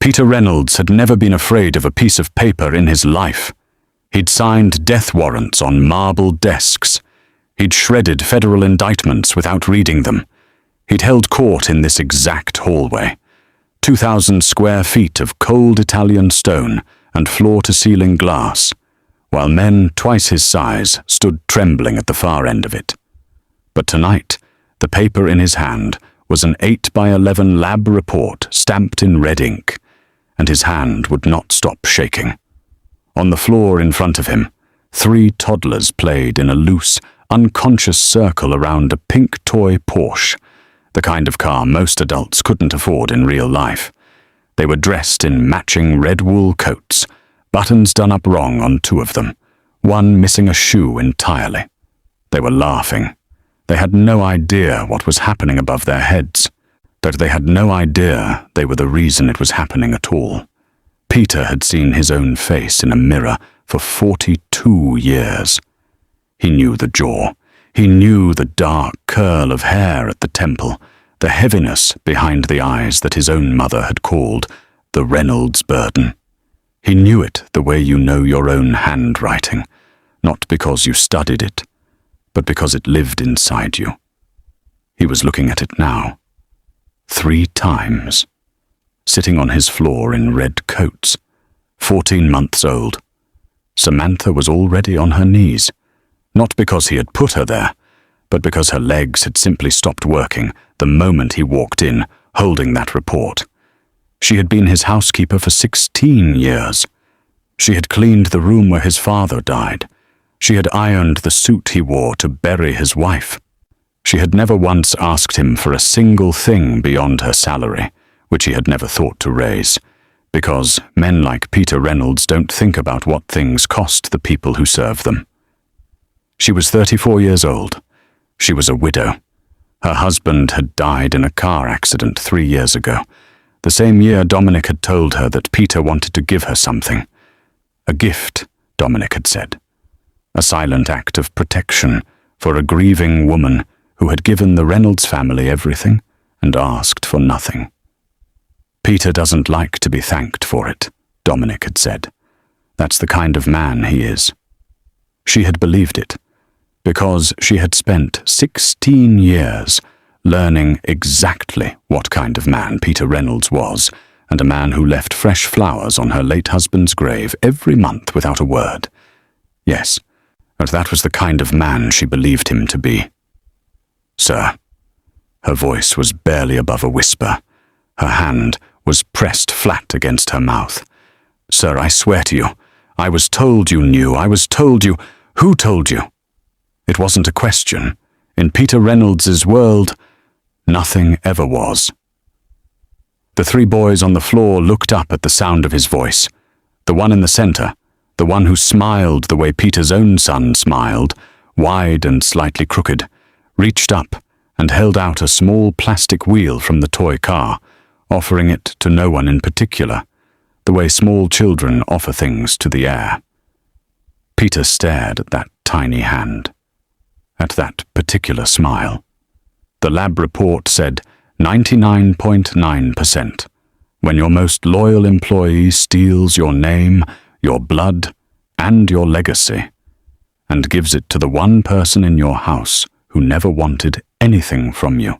Peter Reynolds had never been afraid of a piece of paper in his life. He'd signed death warrants on marble desks. He'd shredded federal indictments without reading them. He'd held court in this exact hallway. 2,000 square feet of cold Italian stone and floor-to-ceiling glass, while men twice his size stood trembling at the far end of it. But tonight, the paper in his hand was an 8x11 lab report stamped in red ink, and his hand would not stop shaking. On the floor in front of him, 3 toddlers played in a loose, unconscious circle around a pink toy Porsche, the kind of car most adults couldn't afford in real life. They were dressed in matching red wool coats, buttons done up wrong on 2 of them, one missing a shoe entirely. They were laughing. They had no idea what was happening above their heads, but they had no idea they were the reason it was happening at all. Peter had seen his own face in a mirror for 42 years. He knew the jaw. He knew the dark curl of hair at the temple, the heaviness behind the eyes that his own mother had called the Reynolds burden. He knew it the way you know your own handwriting, not because you studied it, but because it lived inside you. He was looking at it now. 3 times. Sitting on his floor in red coats. 14 months old. Samantha was already on her knees. Not because he had put her there, but because her legs had simply stopped working the moment he walked in, holding that report. She had been his housekeeper for 16 years. She had cleaned the room where his father died. She had ironed the suit he wore to bury his wife. She had never once asked him for a single thing beyond her salary, which he had never thought to raise, because men like Peter Reynolds don't think about what things cost the people who serve them. She was 34 years old. She was a widow. Her husband had died in a car accident 3 years ago, the same year Dominic had told her that Peter wanted to give her something. A gift, Dominic had said. A silent act of protection for a grieving woman who had given the Reynolds family everything and asked for nothing. Peter doesn't like to be thanked for it, Dominic had said. That's the kind of man he is. She had believed it, because she had spent 16 years learning exactly what kind of man Peter Reynolds was, and a man who left fresh flowers on her late husband's grave every month without a word. Yes, but that was the kind of man she believed him to be. Sir. Her voice was barely above a whisper. Her hand was pressed flat against her mouth. Sir, I swear to you, I was told you knew. I was told you. Who told you? It wasn't a question. In Peter Reynolds's world, nothing ever was. The 3 boys on the floor looked up at the sound of his voice. The one in the center, the one who smiled the way Peter's own son smiled, wide and slightly crooked, reached up and held out a small plastic wheel from the toy car, offering it to no one in particular, the way small children offer things to the air. Peter stared at that tiny hand, at that particular smile. The lab report said 99.9%. When your most loyal employee steals your name, your blood, and your legacy, and gives it to the one person in your house who never wanted anything from you.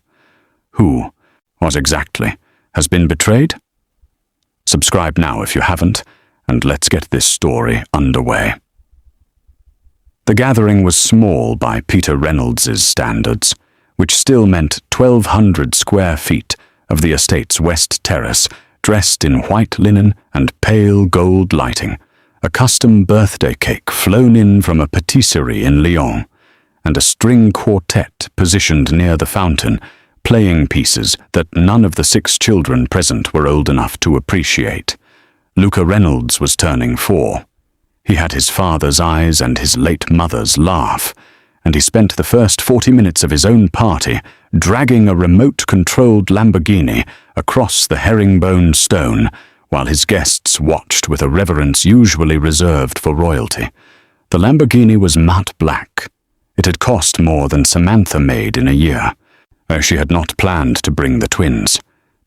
Who, what exactly, has been betrayed? Subscribe now if you haven't, and let's get this story underway. The gathering was small by Peter Reynolds's standards, which still meant 1,200 square feet of the estate's west terrace, dressed in white linen and pale gold lighting, a custom birthday cake flown in from a patisserie in Lyon, and a string quartet positioned near the fountain, playing pieces that none of the 6 children present were old enough to appreciate. Luca Reynolds was turning 4. He had his father's eyes and his late mother's laugh, and he spent the first 40 minutes of his own party dragging a remote-controlled Lamborghini across the herringbone stone while his guests watched with a reverence usually reserved for royalty. The Lamborghini was matte black. It had cost more than Samantha Maid in a year. She had not planned to bring the twins.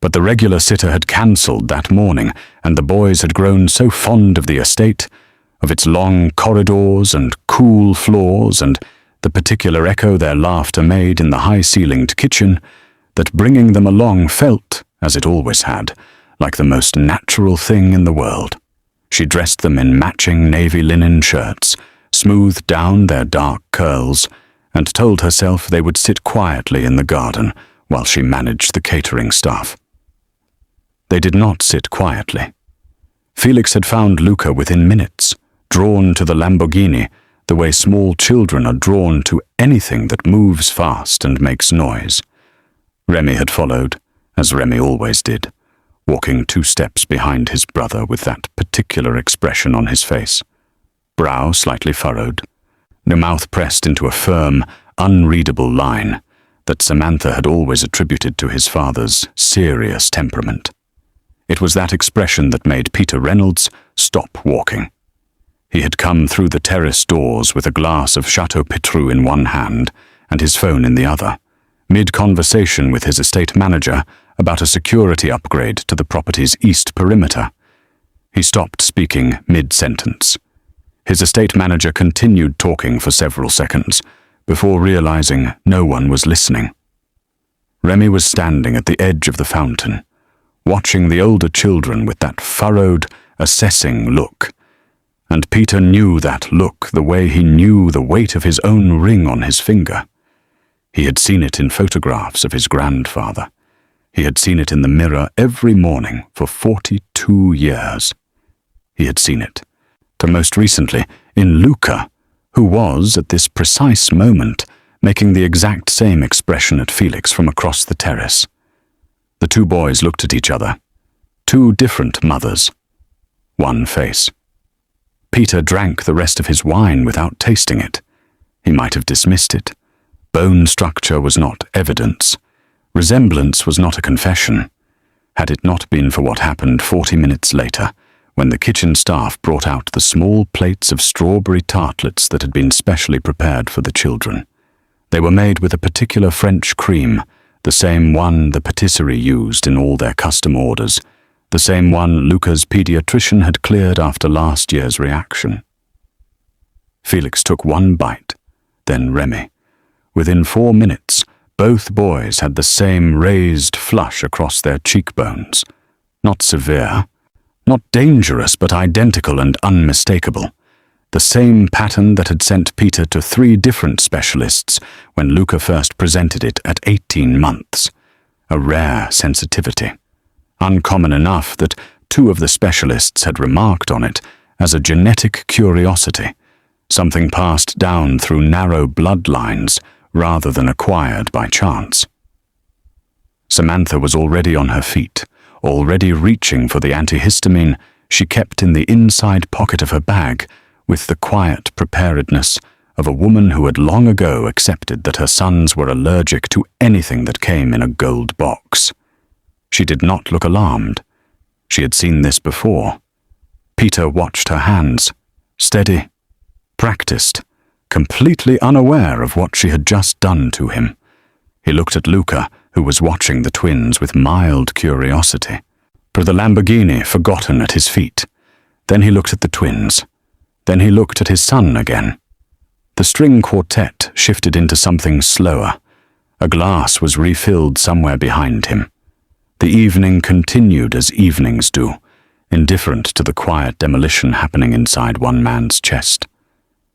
But the regular sitter had cancelled that morning, and the boys had grown so fond of the estate, of its long corridors and cool floors and the particular echo their laughter made in the high-ceilinged kitchen, that bringing them along felt, as it always had, like the most natural thing in the world. She dressed them in matching navy linen shirts, smoothed down their dark curls, and told herself they would sit quietly in the garden while she managed the catering staff. They did not sit quietly. Felix had found Luca within minutes, drawn to the Lamborghini, the way small children are drawn to anything that moves fast and makes noise. Remy had followed, as Remy always did, walking 2 steps behind his brother with that particular expression on his face. Brow slightly furrowed, the mouth pressed into a firm, unreadable line that Samantha had always attributed to his father's serious temperament. It was that expression that made Peter Reynolds stop walking. He had come through the terrace doors with a glass of Chateau Petrus in one hand and his phone in the other, mid-conversation with his estate manager about a security upgrade to the property's east perimeter. He stopped speaking mid-sentence. His estate manager continued talking for several seconds before realizing no one was listening. Remy was standing at the edge of the fountain, watching the older children with that furrowed, assessing look. And Peter knew that look the way he knew the weight of his own ring on his finger. He had seen it in photographs of his grandfather. He had seen it in the mirror every morning for 42 years. He had seen it, to most recently, in Luca, who was, at this precise moment, making the exact same expression at Felix from across the terrace. The 2 boys looked at each other. 2 different mothers. One face. Peter drank the rest of his wine without tasting it. He might have dismissed it. Bone structure was not evidence. Resemblance was not a confession. Had it not been for what happened 40 minutes later, when the kitchen staff brought out the small plates of strawberry tartlets that had been specially prepared for the children. They were made with a particular French cream, the same one the patisserie used in all their custom orders, the same one Luca's pediatrician had cleared after last year's reaction. Felix took 1 bite, then Remy. Within 4 minutes, both boys had the same raised flush across their cheekbones. Not severe, not dangerous, but identical and unmistakable. The same pattern that had sent Peter to 3 different specialists when Luca first presented it at 18 months. A rare sensitivity. Uncommon enough that 2 of the specialists had remarked on it as a genetic curiosity, something passed down through narrow bloodlines rather than acquired by chance. Samantha was already on her feet, already reaching for the antihistamine she kept in the inside pocket of her bag with the quiet preparedness of a woman who had long ago accepted that her sons were allergic to anything that came in a gold box. She did not look alarmed. She had seen this before. Peter watched her hands, steady, practiced, completely unaware of what she had just done to him. He looked at Luca, who was watching the twins with mild curiosity, for the Lamborghini forgotten at his feet. Then he looked at the twins. Then he looked at his son again. The string quartet shifted into something slower. A glass was refilled somewhere behind him. The evening continued as evenings do, indifferent to the quiet demolition happening inside one man's chest.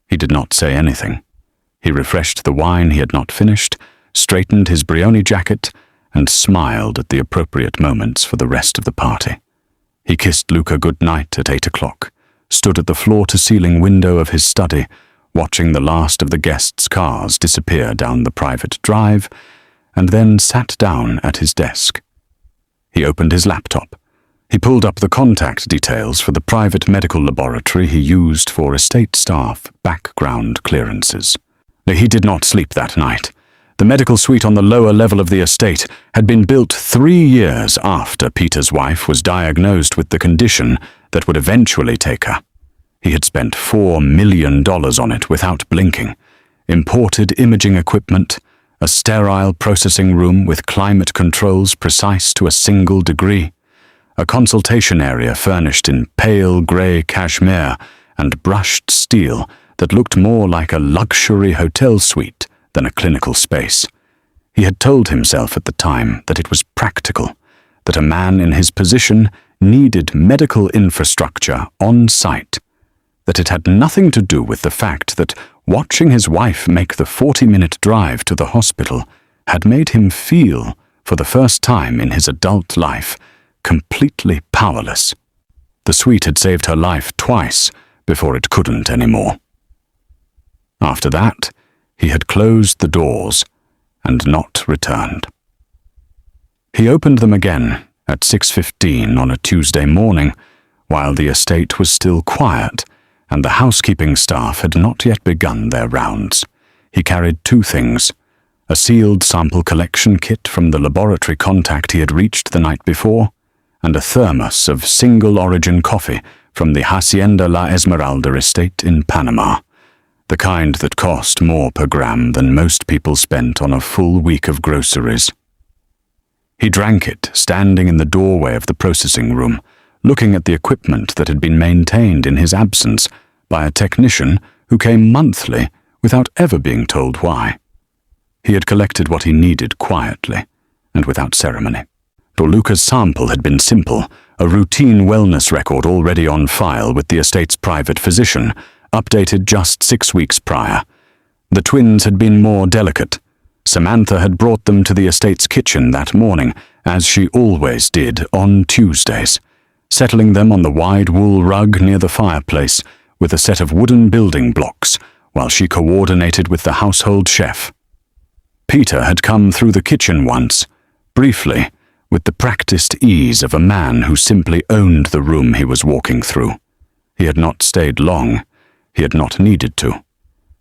He did not say anything. He refreshed the wine he had not finished, straightened his Brioni jacket, and smiled at the appropriate moments for the rest of the party. He kissed Luca good night at 8 o'clock, stood at the floor-to-ceiling window of his study, watching the last of the guests' cars disappear down the private drive, and then sat down at his desk. He opened his laptop. He pulled up the contact details for the private medical laboratory he used for estate staff background clearances. He did not sleep that night. The medical suite on the lower level of the estate had been built 3 years after Peter's wife was diagnosed with the condition that would eventually take her. He had spent $4 million on it without blinking. Imported imaging equipment, a sterile processing room with climate controls precise to a single degree, a consultation area furnished in pale grey cashmere and brushed steel that looked more like a luxury hotel suite than a clinical space. He had told himself at the time that it was practical, that a man in his position needed medical infrastructure on site, that it had nothing to do with the fact that watching his wife make the 40-minute drive to the hospital had made him feel, for the first time in his adult life, completely powerless. The suite had saved her life twice before it couldn't anymore. After that, he had closed the doors and not returned. He opened them again at 6:15 on a Tuesday morning, while the estate was still quiet and the housekeeping staff had not yet begun their rounds. He carried two things: a sealed sample collection kit from the laboratory contact he had reached the night before, and a thermos of single-origin coffee from the Hacienda La Esmeralda estate in Panama, the kind that cost more per gram than most people spent on a full week of groceries. He drank it, standing in the doorway of the processing room, looking at the equipment that had been maintained in his absence by a technician who came monthly without ever being told why. He had collected what he needed quietly and without ceremony. Toluca's sample had been simple, a routine wellness record already on file with the estate's private physician, updated just 6 weeks prior. The twins had been more delicate. Samantha had brought them to the estate's kitchen that morning, as she always did on Tuesdays, settling them on the wide wool rug near the fireplace with a set of wooden building blocks while she coordinated with the household chef. Peter had come through the kitchen once, briefly, with the practiced ease of a man who simply owned the room he was walking through. He had not stayed long. He had not needed to.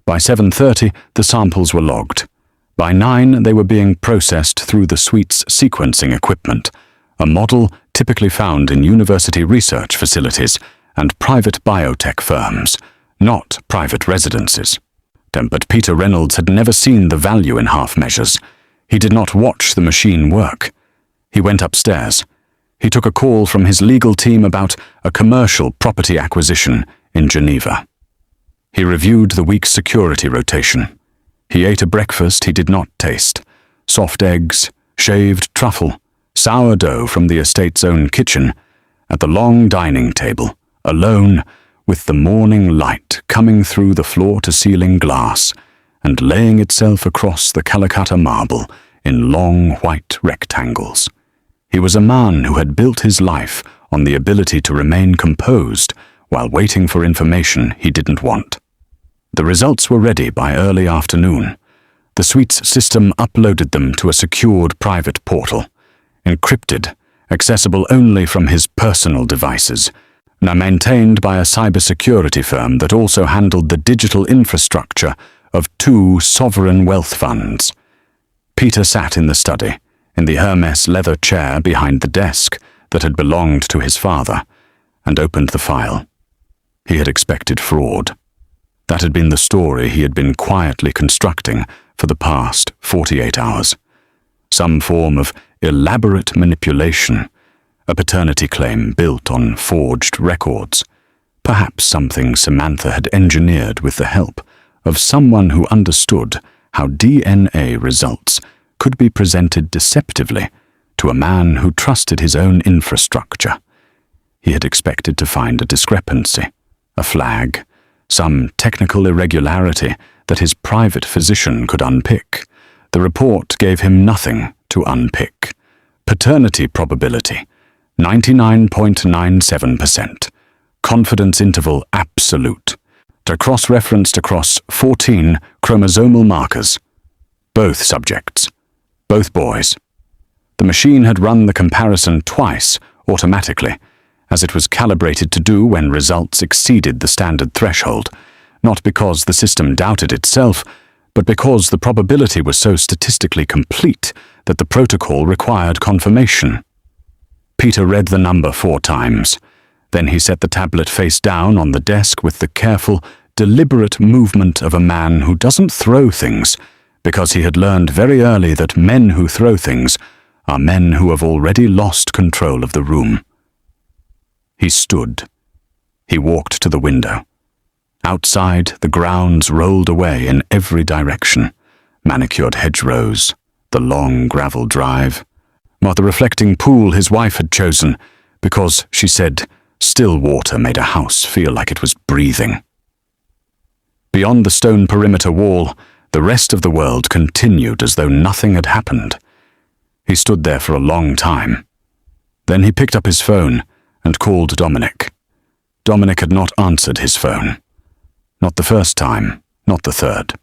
By 7:30, the samples were logged. By 9, they were being processed through the suite's sequencing equipment, a model typically found in university research facilities and private biotech firms, not private residences. But Peter Reynolds had never seen the value in half measures. He did not watch the machine work. He went upstairs. He took a call from his legal team about a commercial property acquisition in Geneva. He reviewed the week's security rotation. He ate a breakfast he did not taste: soft eggs, shaved truffle, sourdough from the estate's own kitchen, at the long dining table, alone, with the morning light coming through the floor-to-ceiling glass and laying itself across the Calcutta marble in long white rectangles. He was a man who had built his life on the ability to remain composed while waiting for information he didn't want. The results were ready by early afternoon. The suite's system uploaded them to a secured private portal, encrypted, accessible only from his personal devices, now maintained by a cybersecurity firm that also handled the digital infrastructure of 2 sovereign wealth funds. Peter sat in the study, in the Hermes leather chair behind the desk that had belonged to his father, and opened the file. He had expected fraud. That had been the story he had been quietly constructing for the past 48 hours. Some form of elaborate manipulation, a paternity claim built on forged records, perhaps something Samantha had engineered with the help of someone who understood how DNA results could be presented deceptively to a man who trusted his own infrastructure. He had expected to find a discrepancy, a flag, some technical irregularity that his private physician could unpick. The report gave him nothing to unpick. Paternity probability, 99.97%. Confidence interval absolute. Cross-referenced across 14 chromosomal markers. Both subjects. Both boys. The machine had run the comparison twice, automatically, as it was calibrated to do when results exceeded the standard threshold, not because the system doubted itself, but because the probability was so statistically complete that the protocol required confirmation. Peter read the number 4 times. Then he set the tablet face down on the desk with the careful, deliberate movement of a man who doesn't throw things, because he had learned very early that men who throw things are men who have already lost control of the room. He stood. He walked to the window. Outside, the grounds rolled away in every direction. Manicured hedgerows, the long gravel drive, or the reflecting pool his wife had chosen because, she said, still water made a house feel like it was breathing. Beyond the stone perimeter wall, the rest of the world continued as though nothing had happened. He stood there for a long time. Then he picked up his phone and called Dominic. Dominic had not answered his phone. Not the first time, not the third.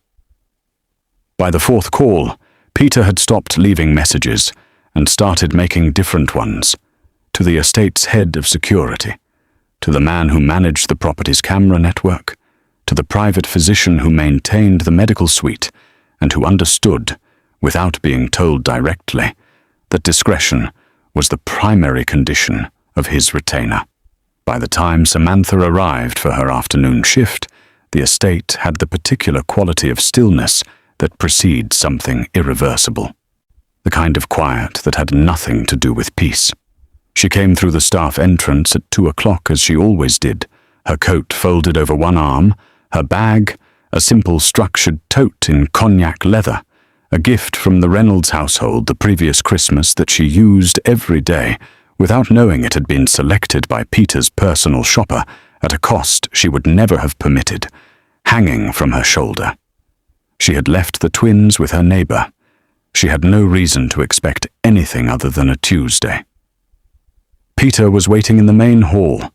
By the fourth call, Peter had stopped leaving messages and started making different ones, to the estate's head of security, to the man who managed the property's camera network, to the private physician who maintained the medical suite and who understood, without being told directly, that discretion was the primary condition of his retainer. By the time Samantha arrived for her afternoon shift, the estate had the particular quality of stillness that precedes something irreversible, the kind of quiet that had nothing to do with peace. She came through the staff entrance at 2 o'clock as she always did, her coat folded over one arm, her bag, a simple structured tote in cognac leather, a gift from the Reynolds household the previous Christmas that she used every day without knowing it had been selected by Peter's personal shopper at a cost she would never have permitted, hanging from her shoulder. She had left the twins with her neighbor. She had no reason to expect anything other than a Tuesday. Peter was waiting in the main hall.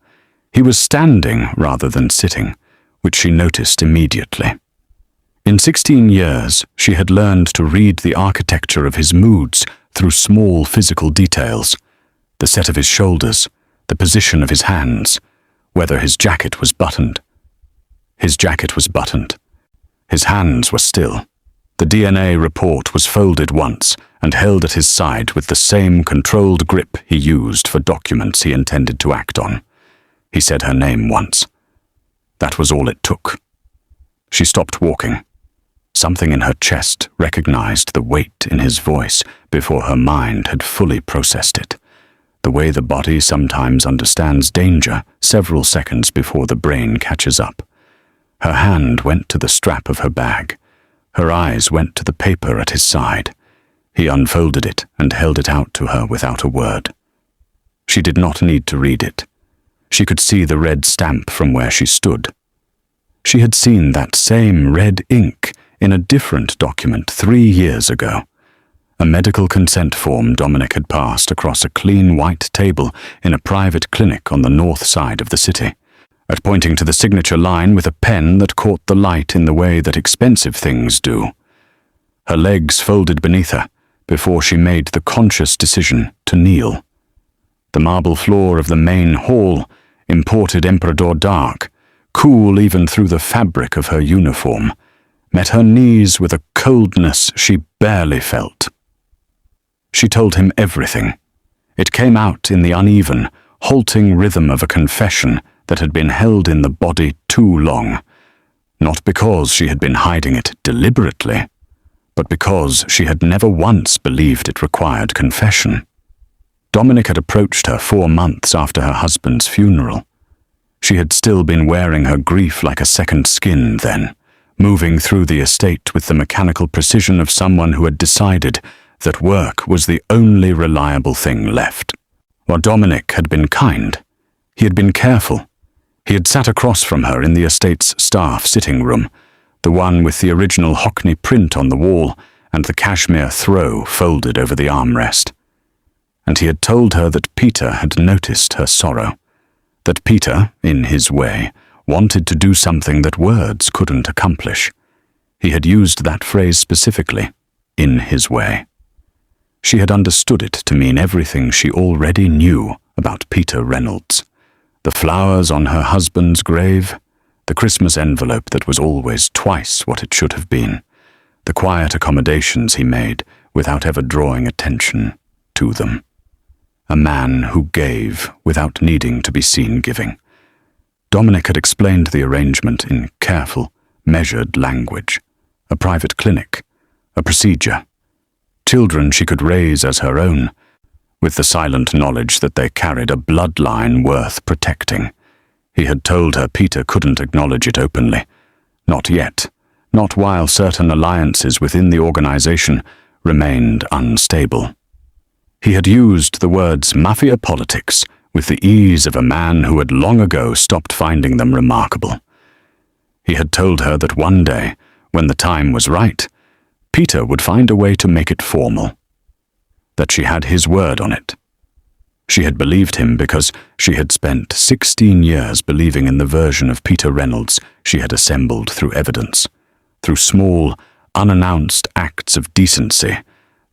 He was standing rather than sitting, which she noticed immediately. In 16 years, she had learned to read the architecture of his moods through small physical details, the set of his shoulders, the position of his hands, whether his jacket was buttoned. His jacket was buttoned. His hands were still. The DNA report was folded once and held at his side with the same controlled grip he used for documents he intended to act on. He said her name once. That was all it took. She stopped walking. Something in her chest recognized the weight in his voice before her mind had fully processed it, the way the body sometimes understands danger several seconds before the brain catches up. Her hand went to the strap of her bag. Her eyes went to the paper at his side. He unfolded it and held it out to her without a word. She did not need to read it. She could see the red stamp from where she stood. She had seen that same red ink in a different document 3 years ago. A medical consent form Dominic had passed across a clean white table in a private clinic on the north side of the city, at pointing to the signature line with a pen that caught the light in the way that expensive things do. Her legs folded beneath her before she made the conscious decision to kneel. The marble floor of the main hall, imported Emperador dark, cool even through the fabric of her uniform, met her knees with a coldness she barely felt. She told him everything. It came out in the uneven, halting rhythm of a confession that had been held in the body too long, not because she had been hiding it deliberately, but because she had never once believed it required confession. Dominic had approached her 4 months after her husband's funeral. She had still been wearing her grief like a second skin then, moving through the estate with the mechanical precision of someone who had decided that work was the only reliable thing left. While Dominic had been kind, he had been careful. He had sat across from her in the estate's staff sitting room, the one with the original Hockney print on the wall and the cashmere throw folded over the armrest. And he had told her that Peter had noticed her sorrow, that Peter, in his way, wanted to do something that words couldn't accomplish. He had used that phrase specifically, in his way. She had understood it to mean everything she already knew about Peter Reynolds. The flowers on her husband's grave, the Christmas envelope that was always twice what it should have been, the quiet accommodations he made without ever drawing attention to them. A man who gave without needing to be seen giving. Dominic had explained the arrangement in careful, measured language. A private clinic, a procedure. Children she could raise as her own, with the silent knowledge that they carried a bloodline worth protecting. He had told her Peter couldn't acknowledge it openly. Not yet. Not while certain alliances within the organization remained unstable. He had used the words Mafia politics with the ease of a man who had long ago stopped finding them remarkable. He had told her that one day, when the time was right, Peter would find a way to make it formal. That she had his word on it. She had believed him because she had spent 16 years believing in the version of Peter Reynolds she had assembled through evidence, through small, unannounced acts of decency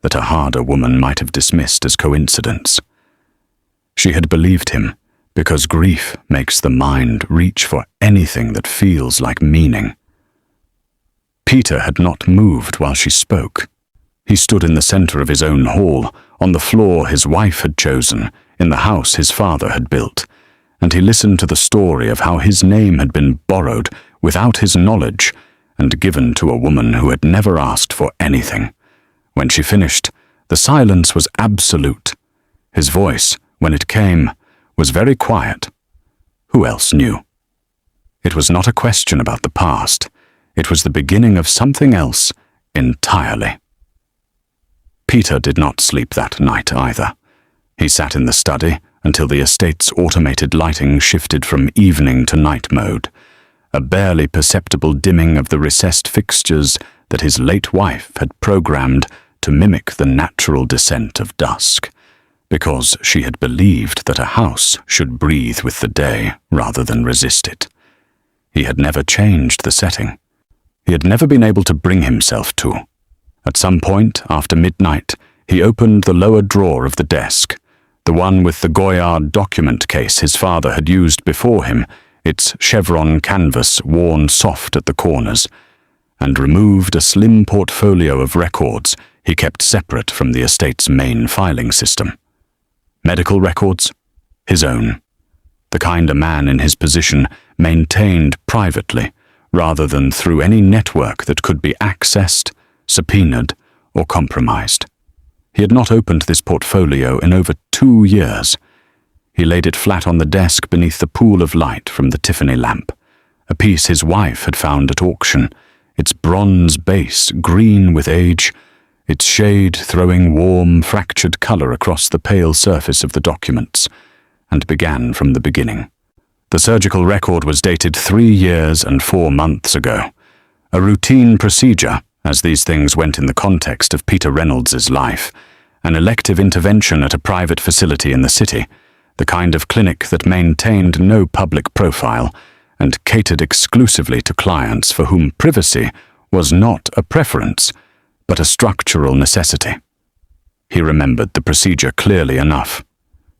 that a harder woman might have dismissed as coincidence. She had believed him because grief makes the mind reach for anything that feels like meaning. Peter had not moved while she spoke. He stood in the center of his own hall, on the floor his wife had chosen, in the house his father had built, and he listened to the story of how his name had been borrowed without his knowledge and given to a woman who had never asked for anything. When she finished, the silence was absolute. His voice, when it came, was very quiet. Who else knew? It was not a question about the past. It was the beginning of something else entirely. Peter did not sleep that night either. He sat in the study until the estate's automated lighting shifted from evening to night mode, a barely perceptible dimming of the recessed fixtures that his late wife had programmed to mimic the natural descent of dusk, because she had believed that a house should breathe with the day rather than resist it. He had never changed the setting. He had never been able to bring himself to. At some point after midnight, he opened the lower drawer of the desk, the one with the Goyard document case his father had used before him, its chevron canvas worn soft at the corners, and removed a slim portfolio of records he kept separate from the estate's main filing system. Medical records? His own. The kind a man in his position maintained privately, rather than through any network that could be accessed, subpoenaed, or compromised. He had not opened this portfolio in over 2 years. He laid it flat on the desk beneath the pool of light from the Tiffany lamp, a piece his wife had found at auction, its bronze base green with age, its shade throwing warm, fractured color across the pale surface of the documents, and began from the beginning. The surgical record was dated 3 years and 4 months ago, a routine procedure, as these things went in the context of Peter Reynolds' life, an elective intervention at a private facility in the city, the kind of clinic that maintained no public profile and catered exclusively to clients for whom privacy was not a preference, but a structural necessity. He remembered the procedure clearly enough.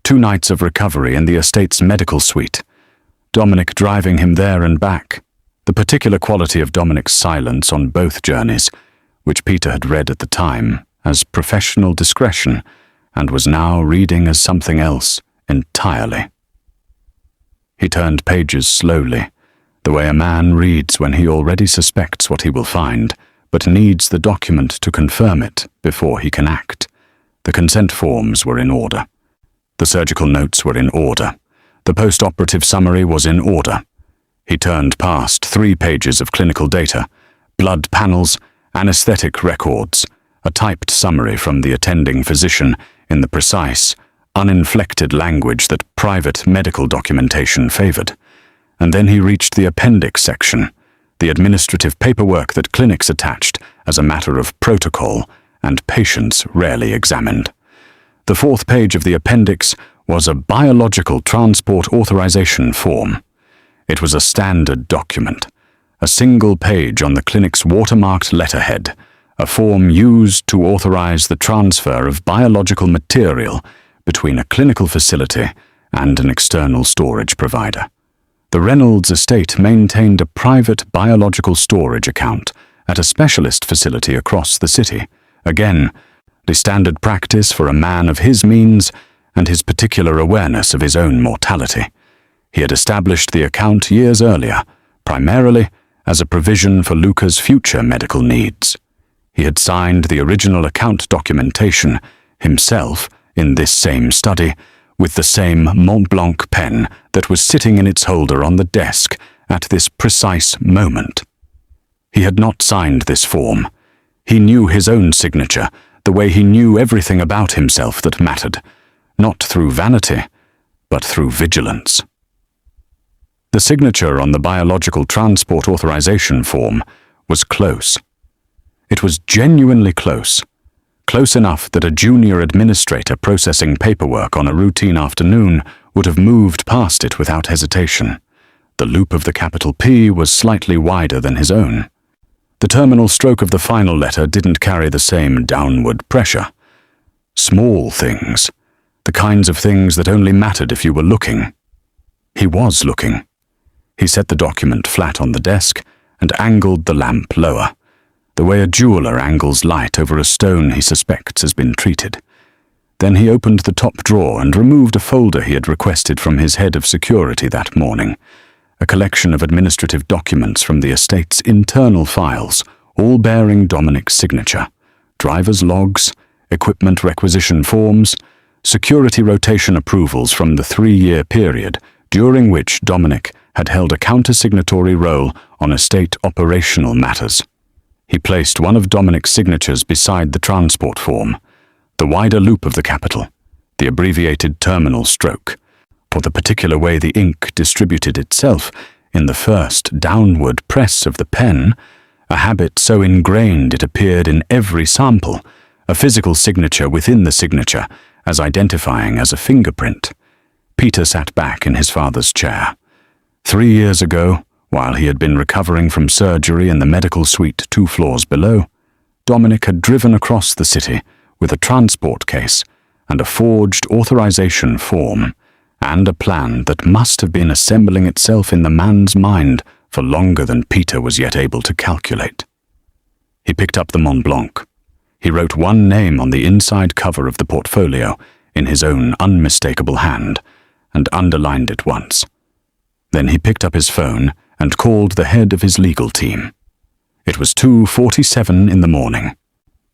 2 nights of recovery in the estate's medical suite, Dominic driving him there and back, the particular quality of Dominic's silence on both journeys, which Peter had read at the time as professional discretion and was now reading as something else entirely. He turned pages slowly, the way a man reads when he already suspects what he will find, but needs the document to confirm it before he can act. The consent forms were in order. The surgical notes were in order. The post-operative summary was in order. He turned past 3 pages of clinical data, blood panels, anesthetic records, a typed summary from the attending physician in the precise, uninflected language that private medical documentation favored. And then he reached the appendix section, the administrative paperwork that clinics attached as a matter of protocol and patients rarely examined. The 4th page of the appendix was a biological transport authorization form. It was a standard document, a single page on the clinic's watermarked letterhead, a form used to authorize the transfer of biological material between a clinical facility and an external storage provider. The Reynolds estate maintained a private biological storage account at a specialist facility across the city. Again, the standard practice for a man of his means and his particular awareness of his own mortality. He had established the account years earlier, primarily as a provision for Luca's future medical needs. He had signed the original account documentation himself in this same study, with the same Mont Blanc pen that was sitting in its holder on the desk at this precise moment. He had not signed this form. He knew his own signature, the way he knew everything about himself that mattered, not through vanity, but through vigilance. The signature on the biological transport authorization form was close. It was genuinely close. Close enough that a junior administrator processing paperwork on a routine afternoon would have moved past it without hesitation. The loop of the capital P was slightly wider than his own. The terminal stroke of the final letter didn't carry the same downward pressure. Small things, the kinds of things that only mattered if you were looking. He was looking. He set the document flat on the desk and angled the lamp lower, the way a jeweler angles light over a stone he suspects has been treated. Then he opened the top drawer and removed a folder he had requested from his head of security that morning, a collection of administrative documents from the estate's internal files, all bearing Dominic's signature, driver's logs, equipment requisition forms, security rotation approvals from the 3-year period during which Dominic had held a counter-signatory role on estate operational matters. He placed one of Dominic's signatures beside the transport form, the wider loop of the capital, the abbreviated terminal stroke, for the particular way the ink distributed itself in the first downward press of the pen, a habit so ingrained it appeared in every sample, a physical signature within the signature, as identifying as a fingerprint. Peter sat back in his father's chair. 3 years ago, while he had been recovering from surgery in the medical suite 2 floors below, Dominic had driven across the city with a transport case and a forged authorization form, and a plan that must have been assembling itself in the man's mind for longer than Peter was yet able to calculate. He picked up the Mont Blanc. He wrote one name on the inside cover of the portfolio in his own unmistakable hand and underlined it once. Then he picked up his phone and called the head of his legal team. It was 2:47 in the morning.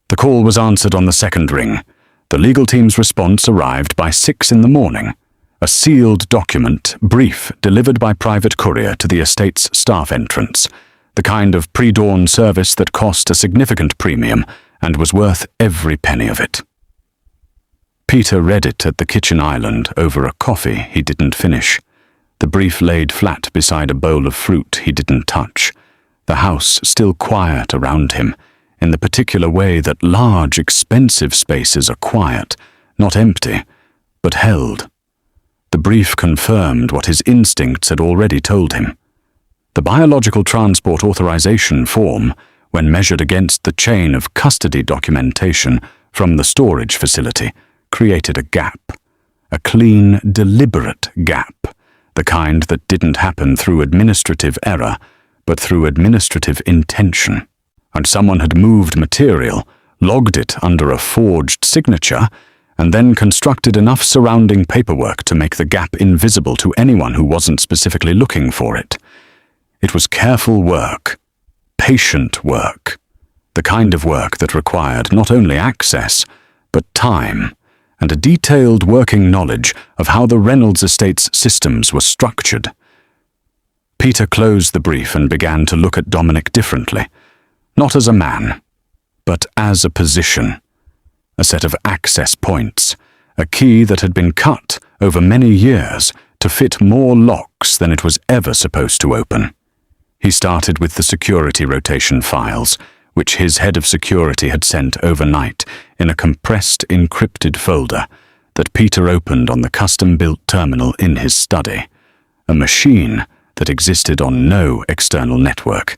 The call was answered on the second ring. The legal team's response arrived by 6 in the morning, a sealed document, brief, delivered by private courier to the estate's staff entrance, the kind of pre-dawn service that cost a significant premium and was worth every penny of it. Peter read it at the kitchen island over a coffee he didn't finish. The brief laid flat beside a bowl of fruit he didn't touch, the house still quiet around him, in the particular way that large, expensive spaces are quiet, not empty, but held. The brief confirmed what his instincts had already told him. The biological transport authorization form, when measured against the chain of custody documentation from the storage facility, created a gap, a clean, deliberate gap, the kind that didn't happen through administrative error, but through administrative intention. And someone had moved material, logged it under a forged signature, and then constructed enough surrounding paperwork to make the gap invisible to anyone who wasn't specifically looking for it. It was careful work, patient work, the kind of work that required not only access, but time, and a detailed working knowledge of how the Reynolds estate's systems were structured. Peter closed the brief and began to look at Dominic differently, not as a man, but as a position, a set of access points, a key that had been cut over many years to fit more locks than it was ever supposed to open. He started with the security rotation files, which his head of security had sent overnight in a compressed, encrypted folder that Peter opened on the custom-built terminal in his study, a machine that existed on no external network,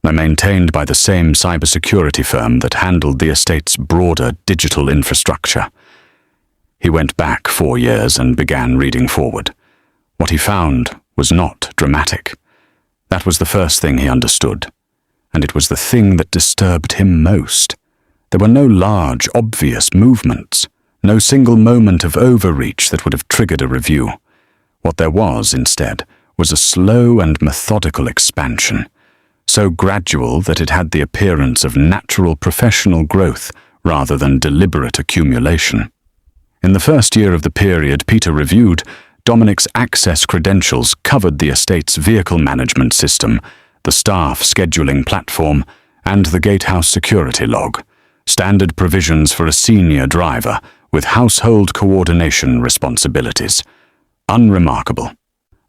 and maintained by the same cybersecurity firm that handled the estate's broader digital infrastructure. He went back 4 years and began reading forward. What he found was not dramatic. That was the first thing he understood, and it was the thing that disturbed him most. There were no large, obvious movements, no single moment of overreach that would have triggered a review. What there was, instead, was a slow and methodical expansion, so gradual that it had the appearance of natural professional growth rather than deliberate accumulation. In the first year of the period Peter reviewed, Dominic's access credentials covered the estate's vehicle management system, the staff scheduling platform, and the gatehouse security log, standard provisions for a senior driver with household coordination responsibilities. Unremarkable.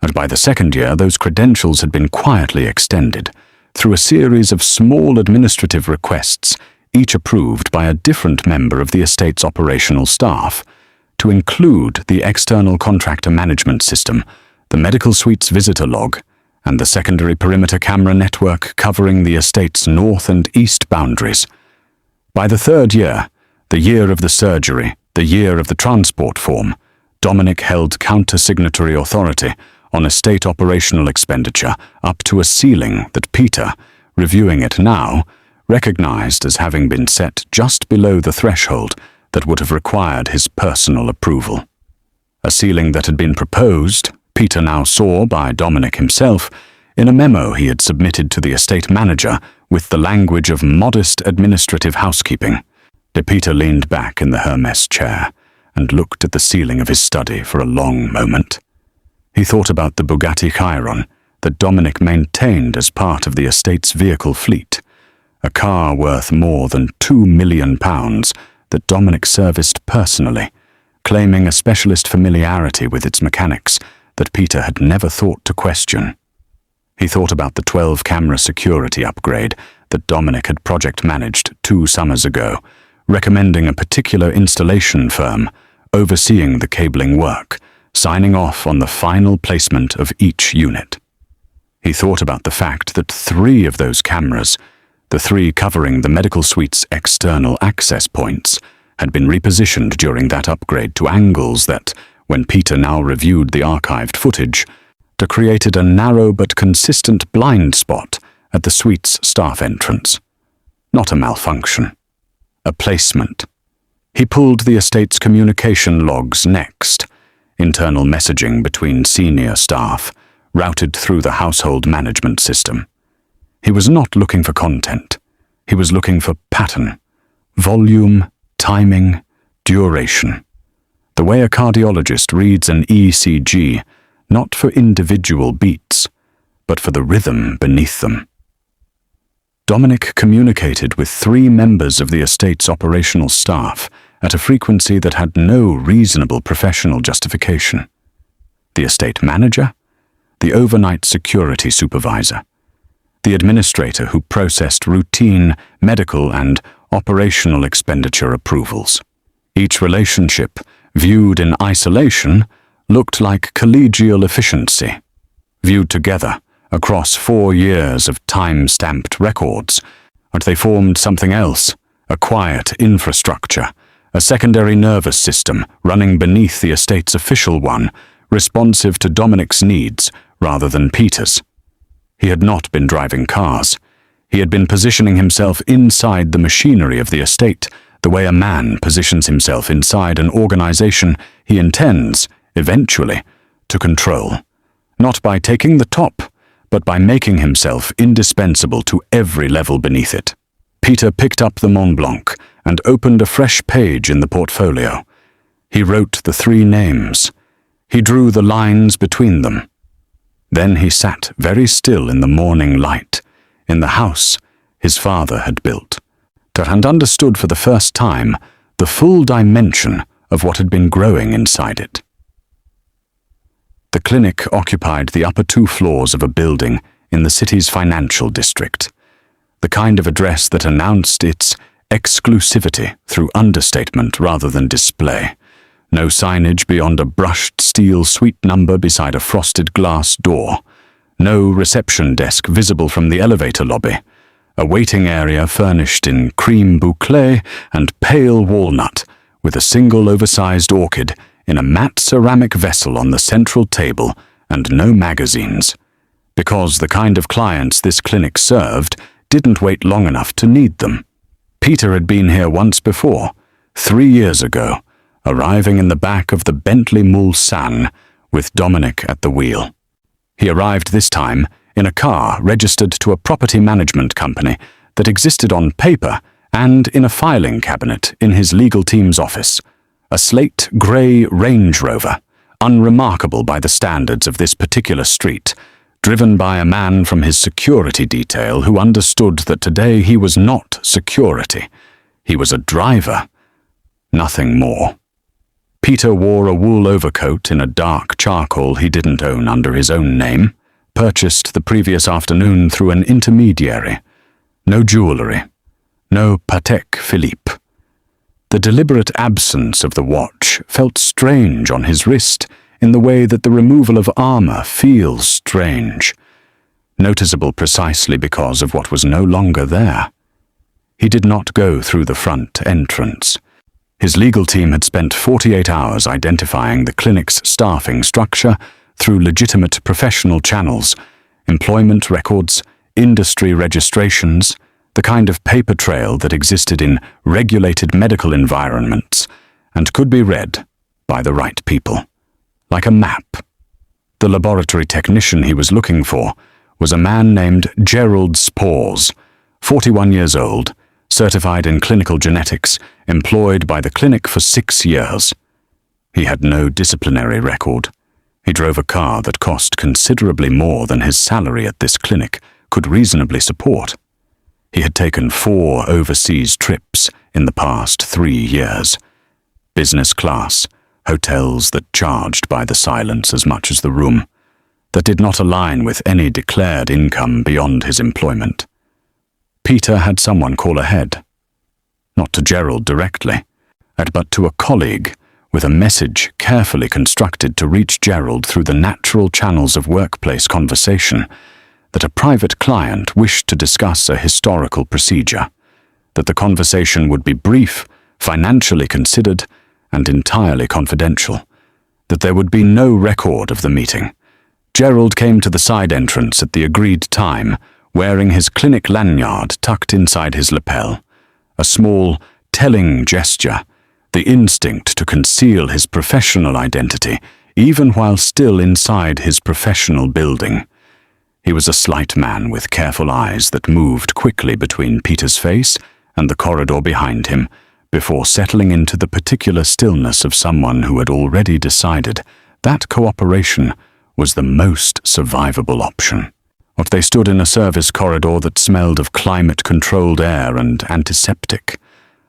And by the second year, those credentials had been quietly extended through a series of small administrative requests, each approved by a different member of the estate's operational staff, to include the external contractor management system, the medical suite's visitor log, and the secondary perimeter camera network covering the estate's north and east boundaries. By the third year, the year of the surgery, the year of the transport form, Dominic held counter-signatory authority on estate operational expenditure up to a ceiling that Peter, reviewing it now, recognized as having been set just below the threshold that would have required his personal approval. A ceiling that had been proposed, Peter now saw by Dominic himself, in a memo he had submitted to the estate manager with the language of modest administrative housekeeping. Peter leaned back in the Hermes chair and looked at the ceiling of his study for a long moment. He thought about the Bugatti Chiron that Dominic maintained as part of the estate's vehicle fleet, a car worth more than £2 million that Dominic serviced personally, claiming a specialist familiarity with its mechanics that Peter had never thought to question. He thought about the 12-camera security upgrade that Dominic had project managed 2 summers ago, recommending a particular installation firm overseeing the cabling work, signing off on the final placement of each unit. He thought about the fact that 3 of those cameras, the 3 covering the medical suite's external access points, had been repositioned during that upgrade to angles that, when Peter now reviewed the archived footage, created a narrow but consistent blind spot at the suite's staff entrance. Not a malfunction. A placement. He pulled the estate's communication logs next, internal messaging between senior staff, routed through the household management system. He was not looking for content. He was looking for pattern, volume, timing, duration. The way a cardiologist reads an ECG, not for individual beats, but for the rhythm beneath them. Dominic communicated with 3 members of the estate's operational staff at a frequency that had no reasonable professional justification. The estate manager, the overnight security supervisor, the administrator who processed routine medical and operational expenditure approvals. Each relationship, viewed in isolation, looked like collegial efficiency. Viewed together, across 4 years of time-stamped records, but they formed something else, a quiet infrastructure, a secondary nervous system running beneath the estate's official one, responsive to Dominic's needs rather than Peter's. He had not been driving cars. He had been positioning himself inside the machinery of the estate, the way a man positions himself inside an organization he intends, eventually, to control. Not by taking the top, but by making himself indispensable to every level beneath it. Peter picked up the Mont Blanc and opened a fresh page in the portfolio. He wrote the 3 names. He drew the lines between them. Then he sat very still in the morning light, in the house his father had built, and understood for the first time the full dimension of what had been growing inside it. The clinic occupied the upper 2 floors of a building in the city's financial district, the kind of address that announced its exclusivity through understatement rather than display. No signage beyond a brushed steel suite number beside a frosted glass door. No reception desk visible from the elevator lobby. A waiting area furnished in cream boucle and pale walnut, with a single oversized orchid in a matte ceramic vessel on the central table, and no magazines. Because the kind of clients this clinic served didn't wait long enough to need them. Peter had been here once before, 3 years ago, arriving in the back of the Bentley Mulsanne with Dominic at the wheel. He arrived this time in a car registered to a property management company that existed on paper and in a filing cabinet in his legal team's office. A slate grey Range Rover, unremarkable by the standards of this particular street, driven by a man from his security detail who understood that today he was not security. He was a driver, nothing more. Peter wore a wool overcoat in a dark charcoal he didn't own under his own name, purchased the previous afternoon through an intermediary. No jewellery, no Patek Philippe. The deliberate absence of the watch felt strange on his wrist in the way that the removal of armour feels strange, noticeable precisely because of what was no longer there. He did not go through the front entrance. His legal team had spent 48 hours identifying the clinic's staffing structure through legitimate professional channels, employment records, industry registrations, the kind of paper trail that existed in regulated medical environments and could be read by the right people, like a map. The laboratory technician he was looking for was a man named Gerald Spores, 41 years old, certified in clinical genetics, employed by the clinic for 6 years. He had no disciplinary record. He drove a car that cost considerably more than his salary at this clinic could reasonably support. He had taken 4 overseas trips in the past 3 years. Business class, hotels that charged by the silence as much as the room, that did not align with any declared income beyond his employment. Peter had someone call ahead, not to Gerald directly, but to a colleague with a message carefully constructed to reach Gerald through the natural channels of workplace conversation, that a private client wished to discuss a historical procedure, that the conversation would be brief, financially considered, and entirely confidential, that there would be no record of the meeting. Gerald came to the side entrance at the agreed time, wearing his clinic lanyard tucked inside his lapel, a small, telling gesture, the instinct to conceal his professional identity, even while still inside his professional building. He was a slight man with careful eyes that moved quickly between Peter's face and the corridor behind him, before settling into the particular stillness of someone who had already decided that cooperation was the most survivable option. They stood in a service corridor that smelled of climate-controlled air and antiseptic,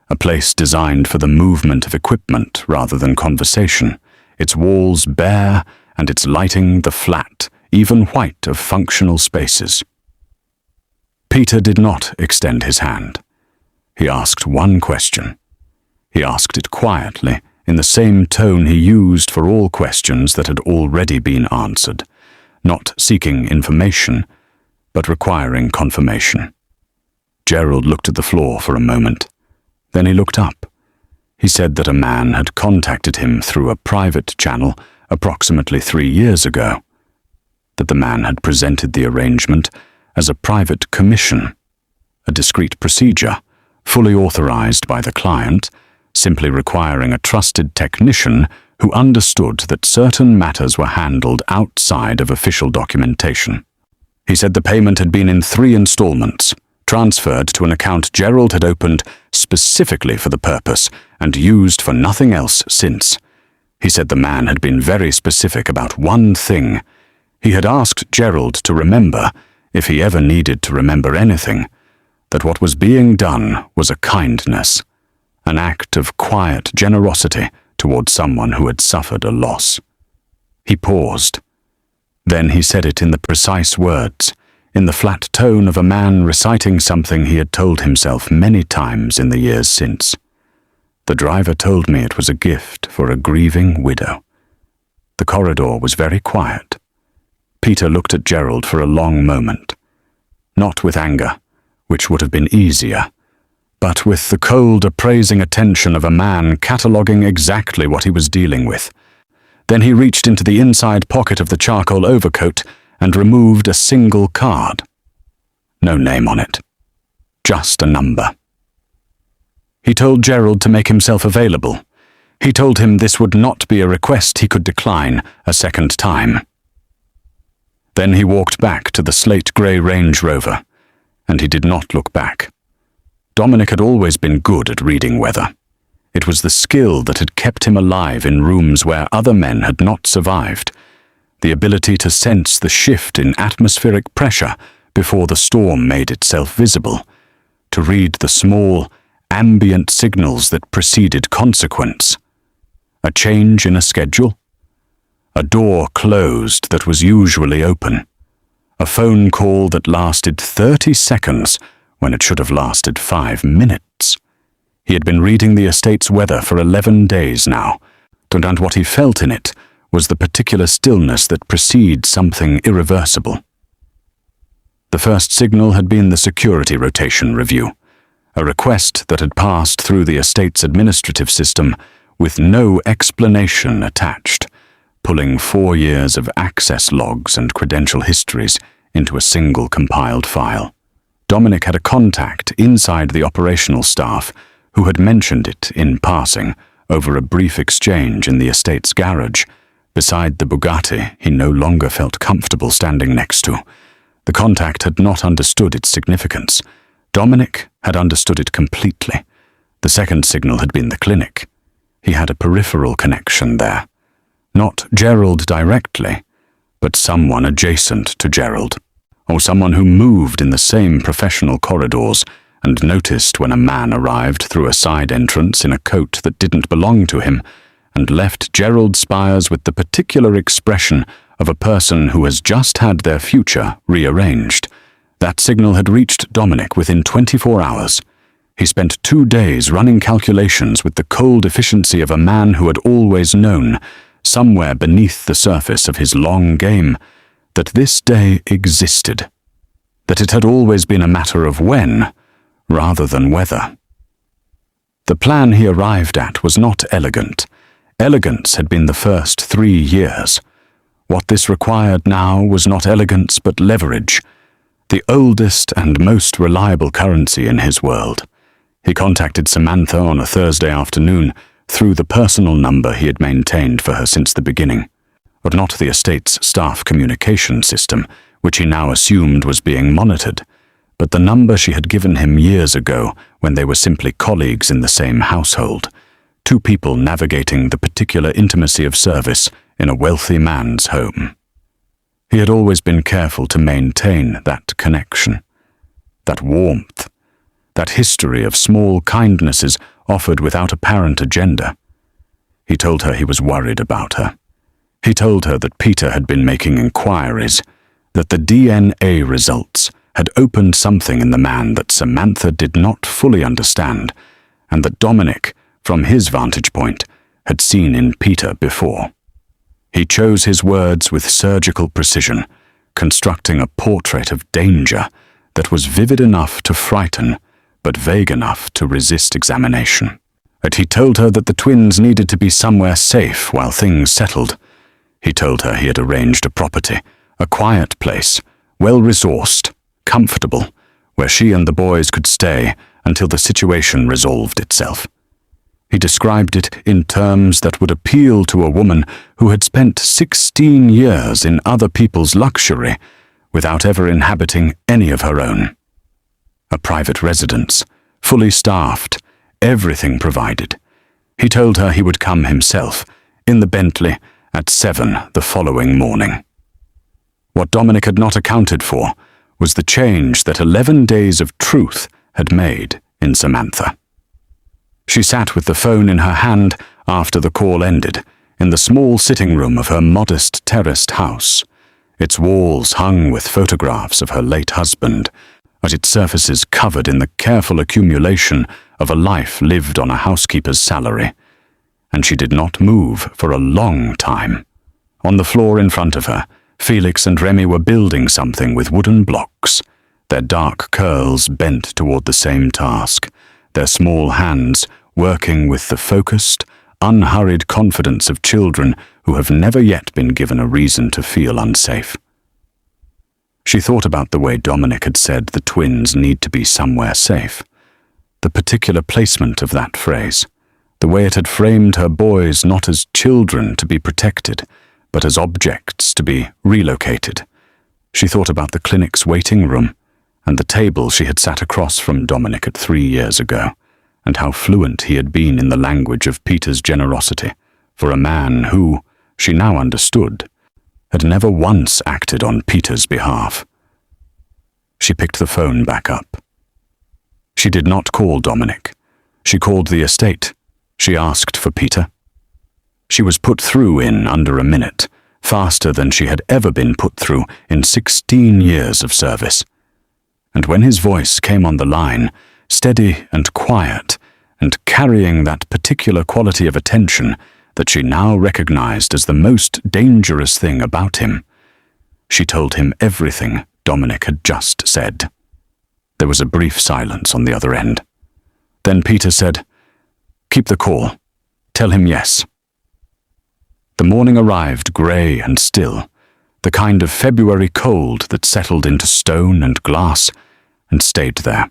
a place designed for the movement of equipment rather than conversation, its walls bare and its lighting the flat, even white of functional spaces. Peter did not extend his hand. He asked one question. He asked it quietly, in the same tone he used for all questions that had already been answered, not seeking information, but requiring confirmation. Gerald looked at the floor for a moment. Then he looked up. He said that a man had contacted him through a private channel approximately 3 years ago, that the man had presented the arrangement as a private commission, a discreet procedure, fully authorized by the client, simply requiring a trusted technician who understood that certain matters were handled outside of official documentation. He said the payment had been in 3 installments, transferred to an account Gerald had opened specifically for the purpose and used for nothing else since. He said the man had been very specific about one thing. He had asked Gerald to remember, if he ever needed to remember anything, that what was being done was a kindness, an act of quiet generosity toward someone who had suffered a loss. He paused. Then he said it in the precise words, in the flat tone of a man reciting something he had told himself many times in the years since. The driver told me it was a gift for a grieving widow. The corridor was very quiet. Peter looked at Gerald for a long moment, not with anger, which would have been easier, but with the cold, appraising attention of a man cataloguing exactly what he was dealing with. Then he reached into the inside pocket of the charcoal overcoat and removed a single card. No name on it, just a number. He told Gerald to make himself available. He told him this would not be a request he could decline a second time. Then he walked back to the slate-grey Range Rover, and he did not look back. Dominic had always been good at reading weather. It was the skill that had kept him alive in rooms where other men had not survived, the ability to sense the shift in atmospheric pressure before the storm made itself visible, to read the small, ambient signals that preceded consequence. A change in a schedule? A door closed that was usually open. A phone call that lasted 30 seconds when it should have lasted 5 minutes. He had been reading the estate's weather for 11 days now, and what he felt in it was the particular stillness that precedes something irreversible. The first signal had been the security rotation review, a request that had passed through the estate's administrative system with no explanation attached, pulling 4 years of access logs and credential histories into a single compiled file. Dominic had a contact inside the operational staff who had mentioned it in passing over a brief exchange in the estate's garage, beside the Bugatti he no longer felt comfortable standing next to. The contact had not understood its significance. Dominic had understood it completely. The second signal had been the clinic. He had a peripheral connection there. Not Gerald directly, but someone adjacent to Gerald, or someone who moved in the same professional corridors and noticed when a man arrived through a side entrance in a coat that didn't belong to him, and left Gerald Spires with the particular expression of a person who has just had their future rearranged. That signal had reached Dominic within 24 hours. He spent 2 days running calculations with the cold efficiency of a man who had always known, somewhere beneath the surface of his long game, that this day existed, that it had always been a matter of when, rather than whether. The plan he arrived at was not elegant. Elegance had been the first 3 years. What this required now was not elegance but leverage, the oldest and most reliable currency in his world. He contacted Samantha on a Thursday afternoon through the personal number he had maintained for her since the beginning, but not the estate's staff communication system, which he now assumed was being monitored, but the number she had given him years ago when they were simply colleagues in the same household, 2 people navigating the particular intimacy of service in a wealthy man's home. He had always been careful to maintain that connection, that warmth, that history of small kindnesses offered without apparent agenda. He told her he was worried about her. He told her that Peter had been making inquiries, that the DNA results had opened something in the man that Samantha did not fully understand, and that Dominic, from his vantage point, had seen in Peter before. He chose his words with surgical precision, constructing a portrait of danger that was vivid enough to frighten, but vague enough to resist examination. But he told her that the twins needed to be somewhere safe while things settled. He told her he had arranged a property, a quiet place, well-resourced, comfortable, where she and the boys could stay until the situation resolved itself. He described it in terms that would appeal to a woman who had spent 16 years in other people's luxury without ever inhabiting any of her own. A private residence, fully staffed, everything provided. He told her he would come himself, in the Bentley, at 7 the following morning. What Dominic had not accounted for was the change that 11 days of truth had made in Samantha. She sat with the phone in her hand after the call ended, in the small sitting room of her modest terraced house, its walls hung with photographs of her late husband, but its surfaces covered in the careful accumulation of a life lived on a housekeeper's salary. And she did not move for a long time. On the floor in front of her, Felix and Remy were building something with wooden blocks, their dark curls bent toward the same task, their small hands working with the focused, unhurried confidence of children who have never yet been given a reason to feel unsafe. She thought about the way Dominic had said the twins need to be somewhere safe, the particular placement of that phrase, the way it had framed her boys not as children to be protected, but as objects to be relocated, She thought about the clinic's waiting room and the table she had sat across from Dominic at 3 years ago, and how fluent he had been in the language of Peter's generosity for a man who, she now understood, had never once acted on Peter's behalf. She picked the phone back up. She did not call Dominic. She called the estate. She asked for Peter. She was put through in under a minute, faster than she had ever been put through in 16 years of service. And when his voice came on the line, steady and quiet, and carrying that particular quality of attention that she now recognized as the most dangerous thing about him, she told him everything Dominic had just said. There was a brief silence on the other end. Then Peter said, "Keep the call. Tell him yes." The morning arrived grey and still, the kind of February cold that settled into stone and glass and stayed there.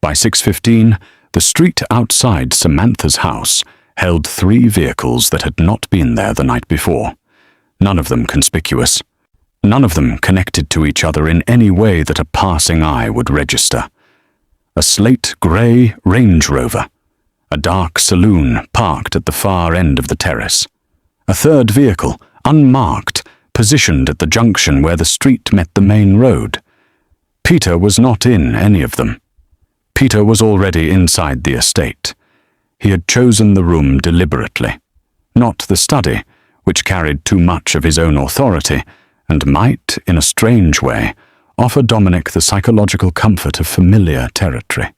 By 6:15, the street outside Samantha's house held 3 vehicles that had not been there the night before, none of them conspicuous, none of them connected to each other in any way that a passing eye would register. A slate-grey Range Rover, a dark saloon parked at the far end of the terrace, a third vehicle, unmarked, positioned at the junction where the street met the main road. Peter was not in any of them. Peter was already inside the estate. He had chosen the room deliberately, not the study, which carried too much of his own authority and might, in a strange way, offer Dominic the psychological comfort of familiar territory.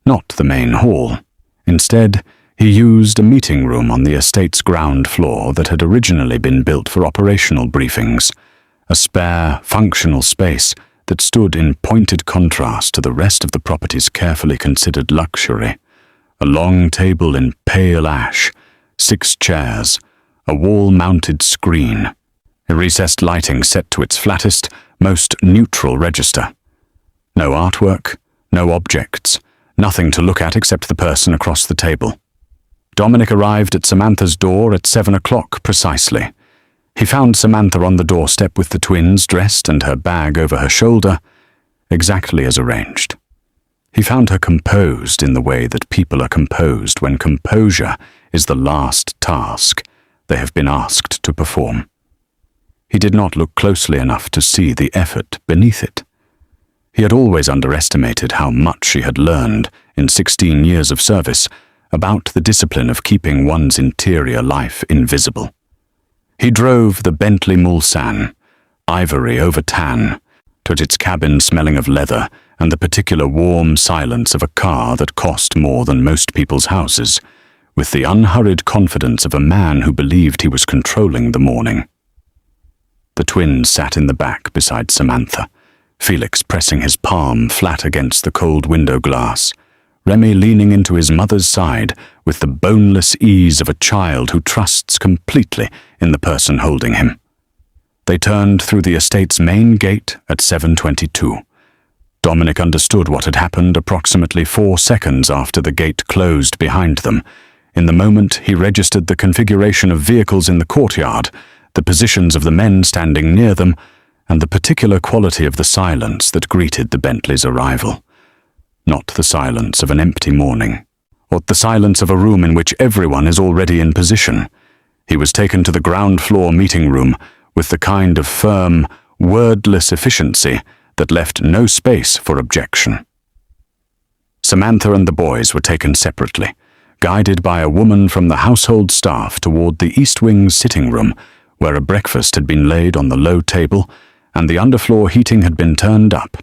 Not the main hall. Instead, he used a meeting room on the estate's ground floor that had originally been built for operational briefings, a spare, functional space that stood in pointed contrast to the rest of the property's carefully considered luxury. A long table in pale ash, 6 chairs, a wall-mounted screen, a recessed lighting set to its flattest, most neutral register. No artwork, no objects, nothing to look at except the person across the table. Dominic arrived at Samantha's door at 7 o'clock precisely. He found Samantha on the doorstep with the twins dressed and her bag over her shoulder, exactly as arranged. He found her composed in the way that people are composed when composure is the last task they have been asked to perform. He did not look closely enough to see the effort beneath it. He had always underestimated how much she had learned in 16 years of service about the discipline of keeping one's interior life invisible. He drove the Bentley Mulsanne, ivory over tan, to its cabin smelling of leather and the particular warm silence of a car that cost more than most people's houses, with the unhurried confidence of a man who believed he was controlling the morning. The twins sat in the back beside Samantha, Felix pressing his palm flat against the cold window glass, Remy leaning into his mother's side with the boneless ease of a child who trusts completely in the person holding him. They turned through the estate's main gate at 7:22. Dominic understood what had happened approximately 4 seconds after the gate closed behind them. In the moment he registered the configuration of vehicles in the courtyard, the positions of the men standing near them, and the particular quality of the silence that greeted the Bentley's arrival. Not the silence of an empty morning, or the silence of a room in which everyone is already in position. He was taken to the ground floor meeting room with the kind of firm, wordless efficiency that left no space for objection. Samantha and the boys were taken separately, guided by a woman from the household staff toward the East Wing's sitting room, where a breakfast had been laid on the low table and the underfloor heating had been turned up,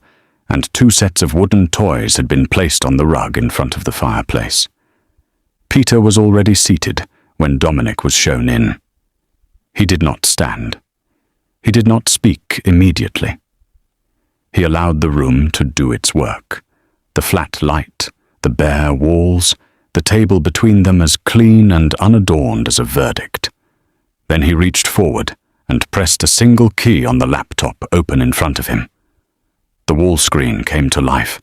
and 2 sets of wooden toys had been placed on the rug in front of the fireplace. Peter was already seated when Dominic was shown in. He did not stand. He did not speak immediately. He allowed the room to do its work. The flat light, the bare walls, the table between them as clean and unadorned as a verdict. Then he reached forward and pressed a single key on the laptop open in front of him. The wall screen came to life.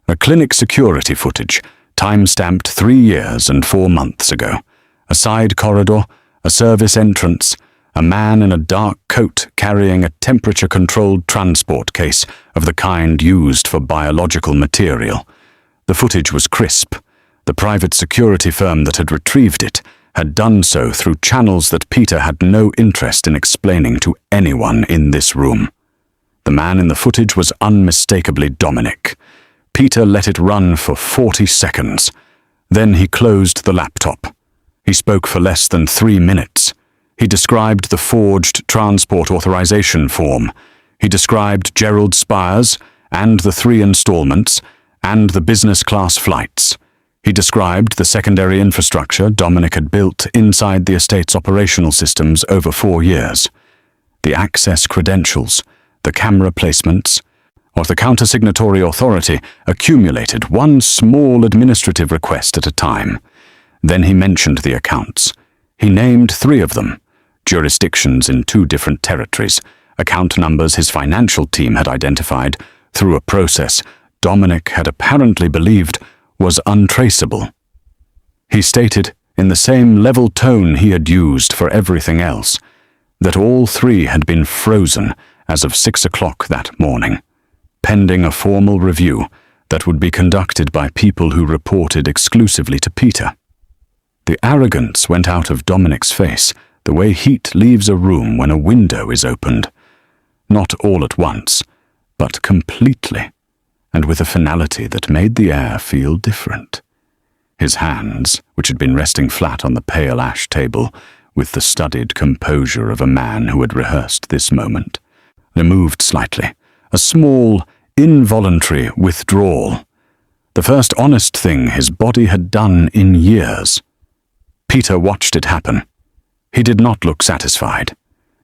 A clinic security footage, time-stamped 3 years and 4 months ago. A side corridor, a service entrance, a man in a dark coat carrying a temperature-controlled transport case of the kind used for biological material. The footage was crisp. The private security firm that had retrieved it had done so through channels that Peter had no interest in explaining to anyone in this room. The man in the footage was unmistakably Dominic. Peter let it run for 40 seconds. Then he closed the laptop. He spoke for less than 3 minutes. He described the forged transport authorization form. He described Gerald Spires and the 3 installments and the business class flights. He described the secondary infrastructure Dominic had built inside the estate's operational systems over 4 years. The access credentials, the camera placements, or the counter-signatory authority accumulated one small administrative request at a time. Then he mentioned the accounts. He named 3 of them, jurisdictions in 2 different territories, account numbers his financial team had identified through a process Dominic had apparently believed was untraceable. He stated, in the same level tone he had used for everything else, that all 3 had been frozen as of 6 o'clock that morning, pending a formal review that would be conducted by people who reported exclusively to Peter. The arrogance went out of Dominic's face the way heat leaves a room when a window is opened. Not all at once, but completely, and with a finality that made the air feel different. His hands, which had been resting flat on the pale ash table with the studied composure of a man who had rehearsed this moment, moved slightly, a small, involuntary withdrawal, the first honest thing his body had done in years. Peter watched it happen. He did not look satisfied.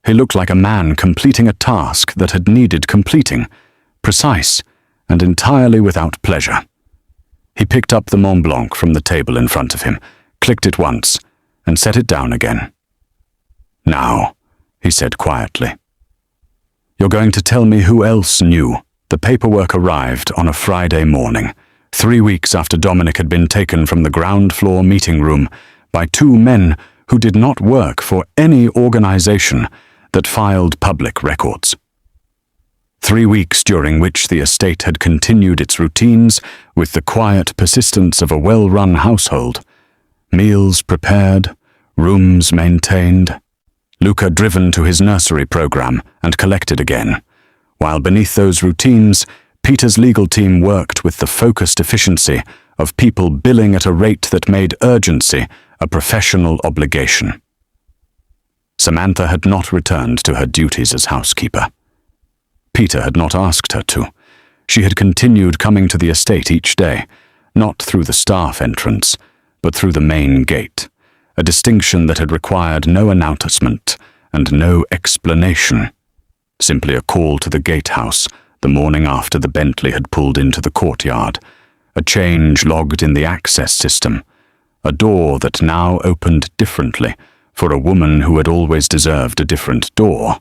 He looked like a man completing a task that had needed completing, precise and entirely without pleasure. He picked up the Mont Blanc from the table in front of him, clicked it once, and set it down again. "Now," he said quietly, "you're going to tell me who else knew." The paperwork arrived on a Friday morning, 3 weeks after Dominic had been taken from the ground floor meeting room by 2 men who did not work for any organization that filed public records. 3 weeks during which the estate had continued its routines with the quiet persistence of a well-run household. Meals prepared, rooms maintained, Luca driven to his nursery program and collected again, while beneath those routines, Peter's legal team worked with the focused efficiency of people billing at a rate that made urgency a professional obligation. Samantha had not returned to her duties as housekeeper. Peter had not asked her to. She had continued coming to the estate each day, not through the staff entrance, but through the main gate, a distinction that had required no announcement and no explanation, simply a call to the gatehouse the morning after the Bentley had pulled into the courtyard, a change logged in the access system, a door that now opened differently for a woman who had always deserved a different door.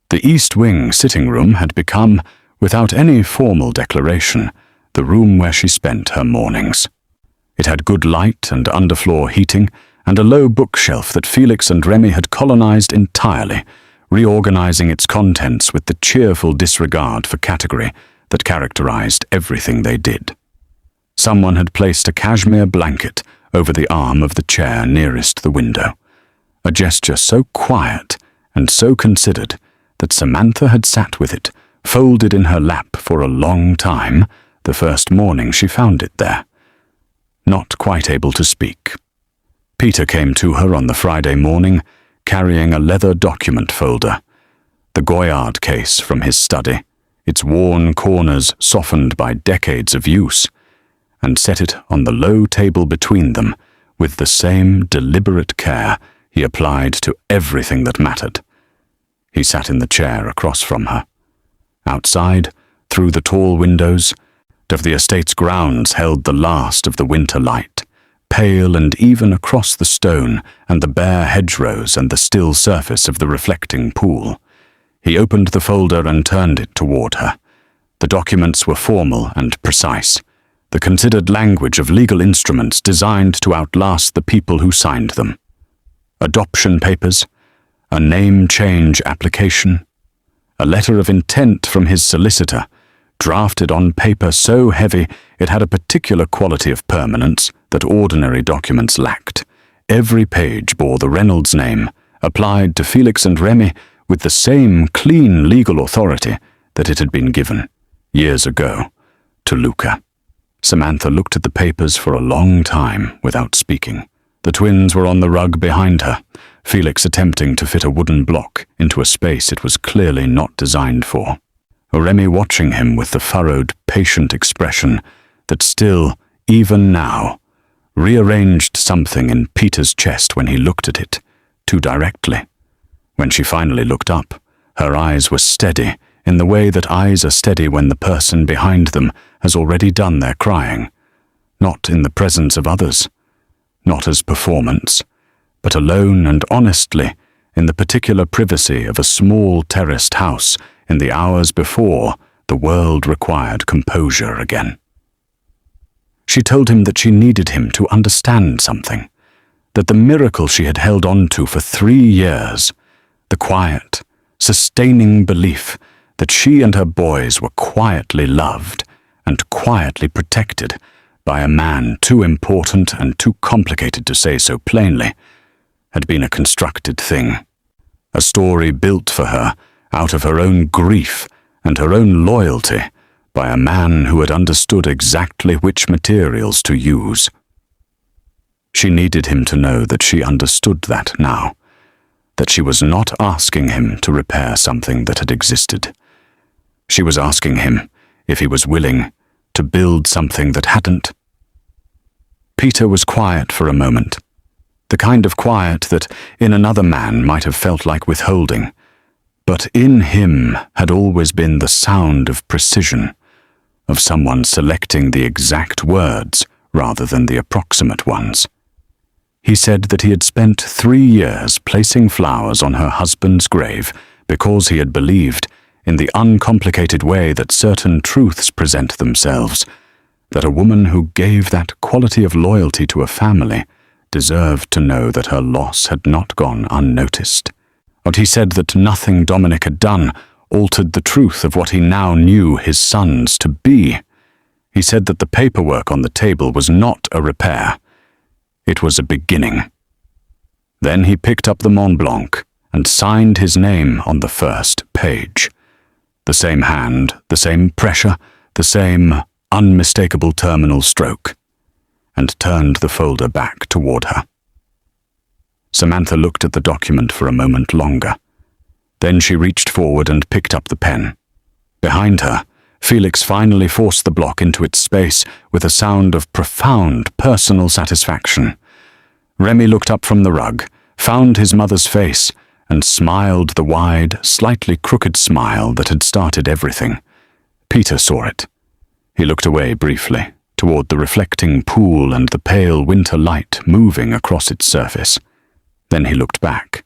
The East Wing sitting room had become, without any formal declaration, the room where she spent her mornings. It had good light and underfloor heating, and a low bookshelf that Felix and Remy had colonized entirely, reorganizing its contents with the cheerful disregard for category that characterized everything they did. Someone had placed a cashmere blanket over the arm of the chair nearest the window, a gesture so quiet and so considered that Samantha had sat with it, folded in her lap for a long time, the first morning she found it there, not quite able to speak. Peter came to her on the Friday morning, carrying a leather document folder, the Goyard case from his study, its worn corners softened by decades of use, and set it on the low table between them with the same deliberate care he applied to everything that mattered. He sat in the chair across from her. Outside, through the tall windows, of the estate's grounds held the last of the winter light, pale and even across the stone and the bare hedgerows and the still surface of the reflecting pool. He opened the folder and turned it toward her. The documents were formal and precise, the considered language of legal instruments designed to outlast the people who signed them. Adoption papers, A name change application. A letter of intent from his solicitor, drafted on paper so heavy it had a particular quality of permanence that ordinary documents lacked. Every page bore the Reynolds name, applied to Felix and Remy with the same clean legal authority that it had been given, years ago, to Luca. Samantha looked at the papers for a long time without speaking. The twins were on the rug behind her, Felix attempting to fit a wooden block into a space it was clearly not designed for. Remy watching him with the furrowed, patient expression that still, even now, rearranged something in Peter's chest when he looked at it, too directly. When she finally looked up, her eyes were steady in the way that eyes are steady when the person behind them has already done their crying, not in the presence of others, not as performance, but alone and honestly in the particular privacy of a small terraced house in the hours before the world required composure again. She told him that she needed him to understand something, that the miracle she had held on to for 3 years, the quiet, sustaining belief that she and her boys were quietly loved and quietly protected by a man too important and too complicated to say so plainly, had been a constructed thing, a story built for her out of her own grief and her own loyalty by a man who had understood exactly which materials to use. She needed him to know that she understood that now, that she was not asking him to repair something that had existed. She was asking him if he was willing to build something that hadn't. Peter was quiet for a moment, the kind of quiet that in another man might have felt like withholding, but in him had always been the sound of precision, of someone selecting the exact words rather than the approximate ones. He said that he had spent 3 years placing flowers on her husband's grave because he had believed, in the uncomplicated way that certain truths present themselves, that a woman who gave that quality of loyalty to a family deserved to know that her loss had not gone unnoticed. But he said that nothing Dominic had done altered the truth of what he now knew his sons to be. He said that the paperwork on the table was not a repair. It was a beginning. Then he picked up the Mont Blanc and signed his name on the first page. The same hand, the same pressure, the same unmistakable terminal stroke, and turned the folder back toward her. Samantha looked at the document for a moment longer. Then she reached forward and picked up the pen. Behind her, Felix finally forced the block into its space with a sound of profound personal satisfaction. Remy looked up from the rug, found his mother's face, and smiled the wide, slightly crooked smile that had started everything. Peter saw it. He looked away briefly, toward the reflecting pool and the pale winter light moving across its surface. Then he looked back.